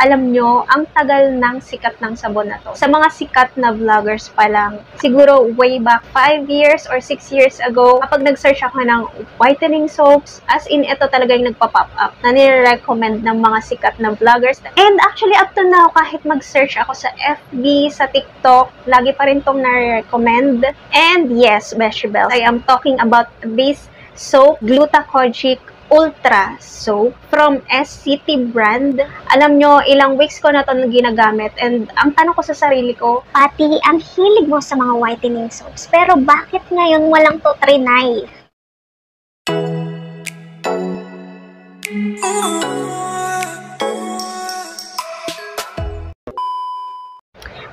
Alam nyo, ang tagal ng sikat ng sabon na to. Sa mga sikat na vloggers pa lang, siguro way back 5 years or 6 years ago, kapag nag-search ako ng whitening soaps, as in, ito talaga yung nagpa-pop up na nire-recommend ng mga sikat na vloggers. And actually, up to now, kahit mag-search ako sa FB, sa TikTok, lagi pa rin tong nare-recommend. And yes, Beshi Bells, I am talking about this soap, Gluta-Kojic Ultra Soap from SCT brand. Alam nyo, ilang weeks ko na ito ginagamit and ang tanong ko sa sarili ko, Pati, ang hilig mo sa mga whitening soaps, pero bakit ngayon walang to trinay?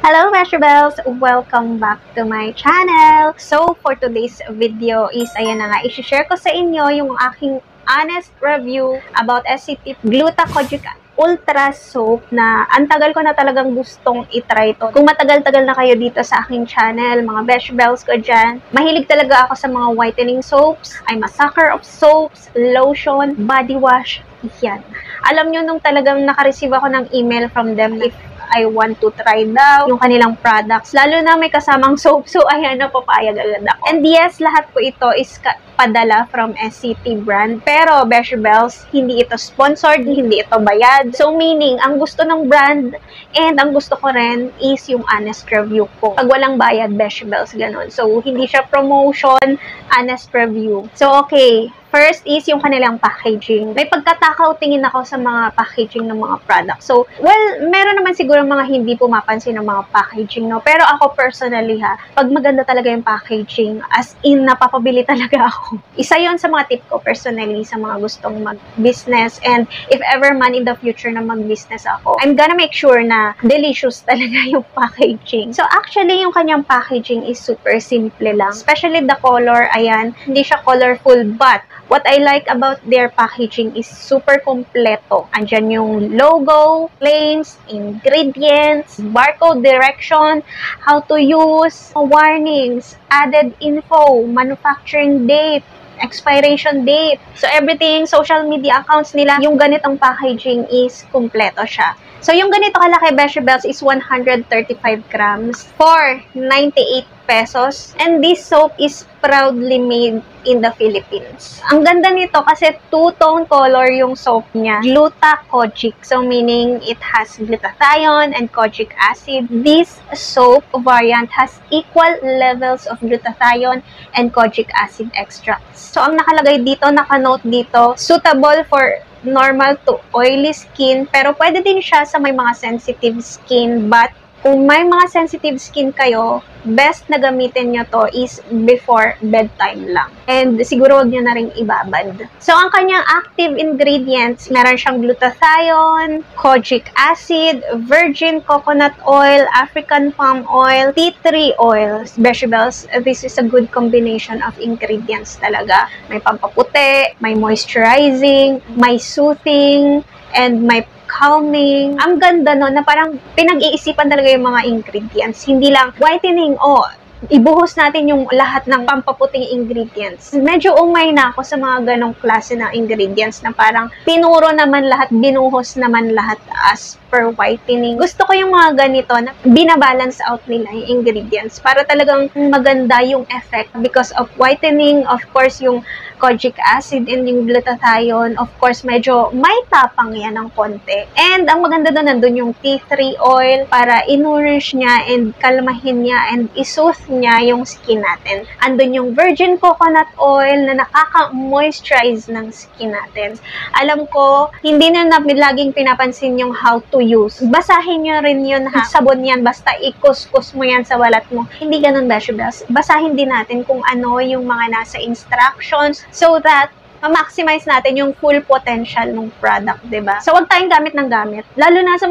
Hello, Beshi Bells! Welcome back to my channel! So, for today's video is, ayan na nga, i-share ko sa inyo yung aking honest review about SCT Gluta-Kojic Ultra Soap na ang tagal ko na talagang gustong itry ito. Kung matagal-tagal na kayo dito sa aking channel, mga Beshi Bells ko dyan, mahilig talaga ako sa mga whitening soaps. I'm a sucker of soaps, lotion, body wash, yan. Alam nyo, nung talagang nakareceive ako ng email from them, if I want to try daw yung kanilang products. Lalo na may kasamang soap. So, ayan, napapayag agad ako. And yes, lahat po ito is padala from SCT brand. Pero, Beshi Bells, hindi ito sponsored, hindi ito bayad. So, meaning, ang gusto ng brand and ang gusto ko rin is yung honest review ko. Pag walang bayad, Beshi Bells, ganun. So, hindi siya promotion, honest review. So, okay. First is yung kanilang packaging. May pagkatakaw tingin ako sa mga packaging ng mga products. So, well, meron naman siguro mga hindi pumapansin ng mga packaging, no? Pero ako personally ha, pag maganda talaga yung packaging, as in, napapabili talaga ako. Isa yon sa mga tip ko personally sa mga gustong mag-business, and if ever man in the future na mag-business ako, I'm gonna make sure na delicious talaga yung packaging. So, actually, yung kanyang packaging is super simple lang. Especially the color, ayan, hindi siya colorful, but what I like about their packaging is super kompleto. Andyan yung logo, claims, ingredients, barcode direction, how to use, warnings, added info, manufacturing date, expiration date. So, everything, social media accounts nila, yung ganitong packaging is kompleto siya. So, yung ganito kalaki, Beshi Bells, is 135 grams for 98 pesos. And this soap is proudly made in the Philippines. Ang ganda nito kasi two-tone color yung soap niya. Gluta-Kojic. So, meaning it has glutathione and kojic acid. This soap variant has equal levels of glutathione and kojic acid extracts. So, ang nakalagay dito, naka-note dito, suitable for normal to oily skin, pero pwede din siya sa may mga sensitive skin, but kung may mga sensitive skin kayo, best na gamitin nyo to is before bedtime lang. And siguro wag nyo na rin ibabad. So, ang kanyang active ingredients, meron siyang glutathione, kojic acid, virgin coconut oil, African palm oil, tea tree oils. Beshi Bells, this is a good combination of ingredients talaga. May pampaputi, may moisturizing, may soothing, and may calming. Ang ganda no, na parang pinag-iisipan talaga yung mga ingredients. Hindi lang whitening, ibuhos natin yung lahat ng pampaputing ingredients. Medyo umay na ako sa mga ganong klase ng ingredients na parang pinuro naman lahat, binuhos naman lahat as per whitening. Gusto ko yung mga ganito na binabalance out nila yung ingredients para talagang maganda yung effect because of whitening, of course, yung kojic acid and yung glutathione, of course, medyo may tapang yan ng konti. And ang maganda doon, nandun yung tea tree oil para inurish niya and kalmahin niya and isooth niya yung skin natin. Andun yung virgin coconut oil na nakaka-moisturize ng skin natin. Alam ko, hindi na laging pinapansin yung how to use. Basahin nyo rin yun ha. Sabon yan, basta ikuskus mo yan sa balat mo. Hindi ganun, Beshi Bells. Basahin din natin kung ano yung mga nasa instructions so that ma-maximize natin yung full potential ng product, diba? So, wag tayong gamit ng gamit. Lalo na sa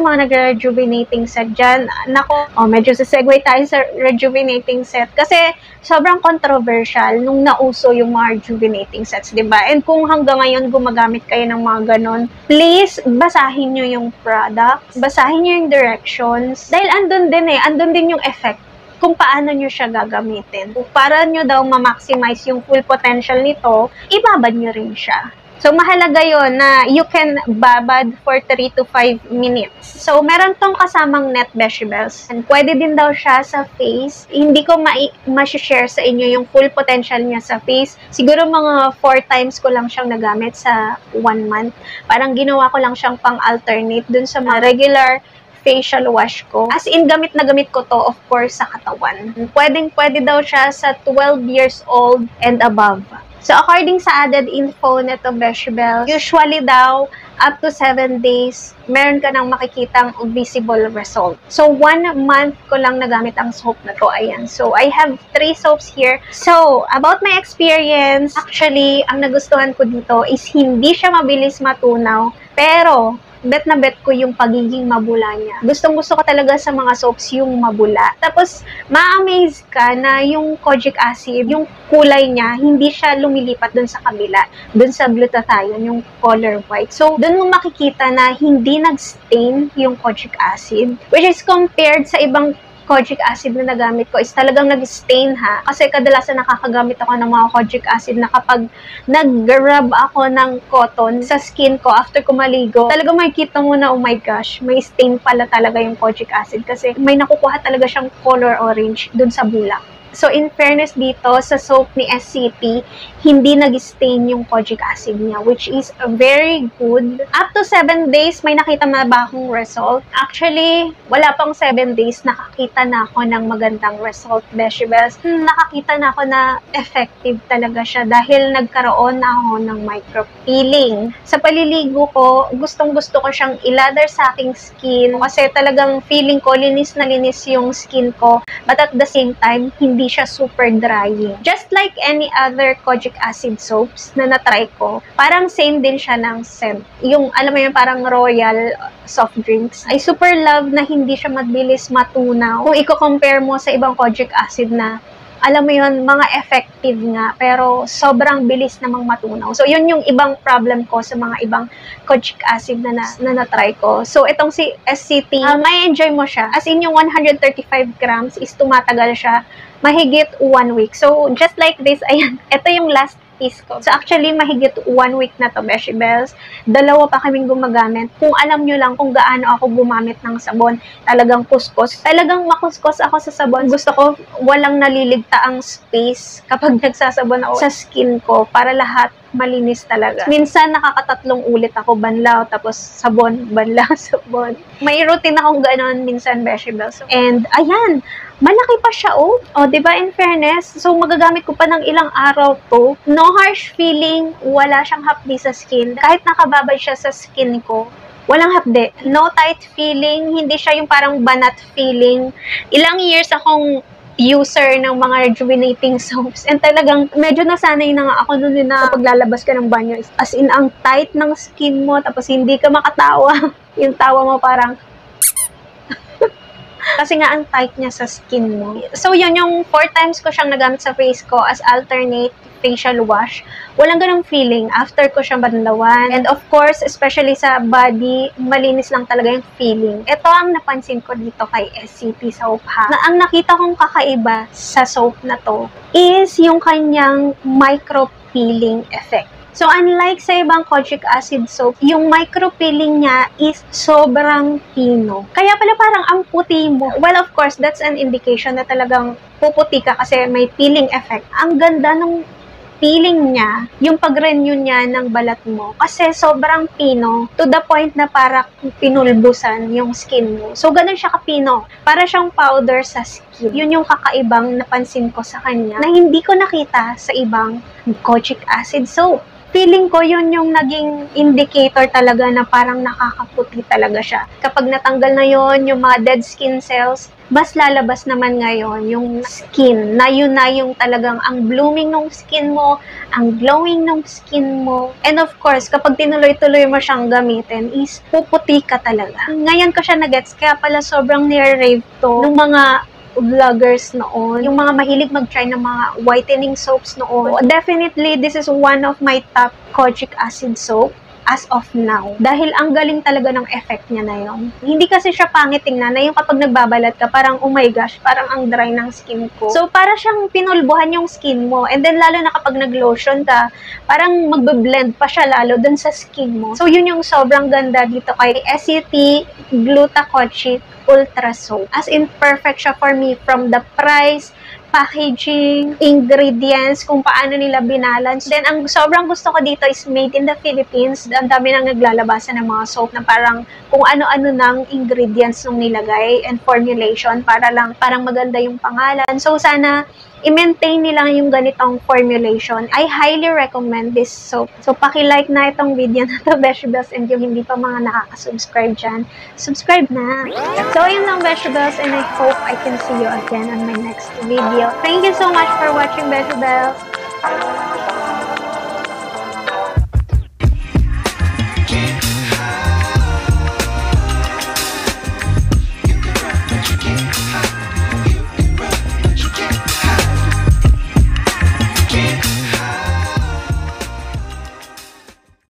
mga nag-rejuvenating set dyan. Nako, medyo sa-segue tayo sa rejuvenating set. Kasi, sobrang controversial nung nauso yung mga rejuvenating sets, diba? And kung hanggang ngayon gumagamit kayo ng mga ganon, please, basahin nyo yung product. Basahin nyo yung directions. Dahil andun din yung effect kung paano nyo siya gagamitin. Kung para nyo daw ma-maximize yung full potential nito, ibabad nyo rin siya. So, mahalaga yon na you can babad for 3 to 5 minutes. So, meron tong kasamang net vegetables. And pwede din daw siya sa face. Hindi ko ma-share sa inyo yung full potential niya sa face. Siguro mga 4 times ko lang siyang nagamit sa 1 month. Parang ginawa ko lang siyang pang-alternate dun sa mga regular facial wash ko. As in, gamit na gamit ko to, of course, sa katawan. Pwede daw siya sa 12 years old and above. So, according sa added info nito, Beshbel, usually daw, up to 7 days, meron ka nang makikitang visible result. So, 1 month ko lang nagamit ang soap na to. Ayan. So, I have 3 soaps here. So, about my experience, actually, ang nagustuhan ko dito is hindi siya mabilis matunaw, pero bet na bet ko yung pagiging mabula niya. Gustong-gusto ko talaga sa mga soaps yung mabula. Tapos, ma-amaze ka na yung kojic acid, yung kulay niya, hindi siya lumilipat dun sa kabila, dun sa glutathione, yung color white. So, dun mo makikita na hindi nag-stain yung kojic acid, which is compared sa ibang kojic acid na nagamit ko is talagang nag-stain ha. Kasi kadalasan nakakagamit ako ng mga kojic acid na kapag nag-rub ako ng cotton sa skin ko after ko maligo, talagang makikita mo na, oh my gosh, may stain pala talaga yung kojic acid kasi may nakukuha talaga siyang color orange dun sa bulak. So, in fairness dito, sa soap ni SCP, hindi nag-stain yung kojic acid niya, which is very good. Up to 7 days, may nakita na ba akong result? Actually, wala pang 7 days, nakakita na ako ng magandang result, Beshibels. Nakakita na ako na effective talaga siya dahil nagkaroon na ako ng micro-peeling. Sa paliligo ko, gustong-gusto ko siyang ilather sa aking skin kasi talagang feeling ko, linis na linis yung skin ko, but at the same time, hindi siya super drying. Just like any other kojic acid soaps na natry ko, parang same din siya ng scent. Yung, alam mo yun, parang royal soft drinks. I super love na hindi siya mabilis matunaw. Kung i-compare mo sa ibang kojic acid na, alam mo yun, mga effective nga, pero sobrang bilis namang matunaw. So, yun yung ibang problem ko sa mga ibang kojic acid na na-try ko. So, itong si SCP, may enjoy mo siya. As in, yung 135 grams is tumatagal siya mahigit 1 week. So, just like this, ayan, ito yung last piece ko. So, actually, mahigit 1 week na to, Beshibels. Dalawa pa kaming gumagamit. Kung alam nyo lang kung gaano ako gumamit ng sabon, talagang kuskus. Talagang makuskus ako sa sabon. Gusto ko walang naliligtaang space kapag nagsasabon ako sa skin ko para lahat malinis talaga. Minsan, nakakatatlong ulit ako banlaw, tapos sabon, banlaw, sabon. May routine akong ganon minsan, Beshibels. And, ayan, malaki pa siya, oh. O, diba, in fairness? So, magagamit ko pa ng ilang araw to. No harsh feeling, wala siyang hapdi sa skin. Kahit nakababad siya sa skin ko, walang hapdi. No tight feeling, hindi siya yung parang banat feeling. Ilang years akong user ng mga rejuvenating soaps. And talagang, medyo nasanay na nga ako nun na paglalabas ka ng banyo. As in, ang tight ng skin mo, tapos hindi ka makatawa. Yung tawa mo parang, kasi nga ang tight niya sa skin mo. So, yun yung 4 times ko siyang nagamit sa face ko as alternate facial wash. Walang ganong feeling after ko siyang banlawan. And of course, especially sa body, malinis lang talaga yung feeling. Ito ang napansin ko dito kay SCP Soap ha. Na ang nakita kong kakaiba sa soap na to is yung kanyang micro-peeling effect. So, unlike sa ibang kojic acid soap, yung micro-peeling niya is sobrang pino. Kaya pala parang ang puti mo. Well, of course, that's an indication na talagang puputi ka kasi may peeling effect. Ang ganda ng peeling niya, yung pag-renew niya ng balat mo. Kasi sobrang pino, to the point na parang pinulbusan yung skin mo. So, ganun siya kapino. Para siyang powder sa skin. Yun yung kakaibang napansin ko sa kanya na hindi ko nakita sa ibang kojic acid soap. Feeling ko yun yung naging indicator talaga na parang nakakaputi talaga siya. Kapag natanggal na yun, yung mga dead skin cells, mas lalabas naman ngayon yung skin. Na yun na yung talagang ang blooming ng skin mo, ang glowing ng skin mo. And of course, kapag tinuloy-tuloy mo siyang gamitin, is puputi ka talaga. Ngayon ko siya nagets, kaya pala sobrang nire-rave to ng mga vloggers noon, yung mga mahilig mag-try ng mga whitening soaps noon. Definitely, this is one of my top kojic acid soap. as of now. Dahil ang galing talaga ng effect niya na yun. Hindi kasi siya pangit tingnan na yung kapag nagbabalat ka, parang oh my gosh, parang ang dry ng skin ko. So para siyang pinulbuhan yung skin mo. And then lalo na kapag nag-lotion ka, parang magbe-blend pa siya lalo dun sa skin mo. So yun yung sobrang ganda dito kay SUT Glutathione Ultra Soap. As in, perfect siya for me from the price, packaging, ingredients, kung paano nila binalance. Then, ang sobrang gusto ko dito is made in the Philippines. Ang dami nang naglalabasan ng mga soap na parang kung ano-ano ng ingredients nung nilagay and formulation para lang, parang maganda yung pangalan. So, sana i-maintain nila yung ganitong formulation. I highly recommend this soap. So, paki-like na itong video na to, Vegetables, and yung hindi pa mga nakaka-subscribe dyan, subscribe na. So, yun lang, Vegetables, and I hope I can see you again on my next video. Thank you so much for watching, Vegetables.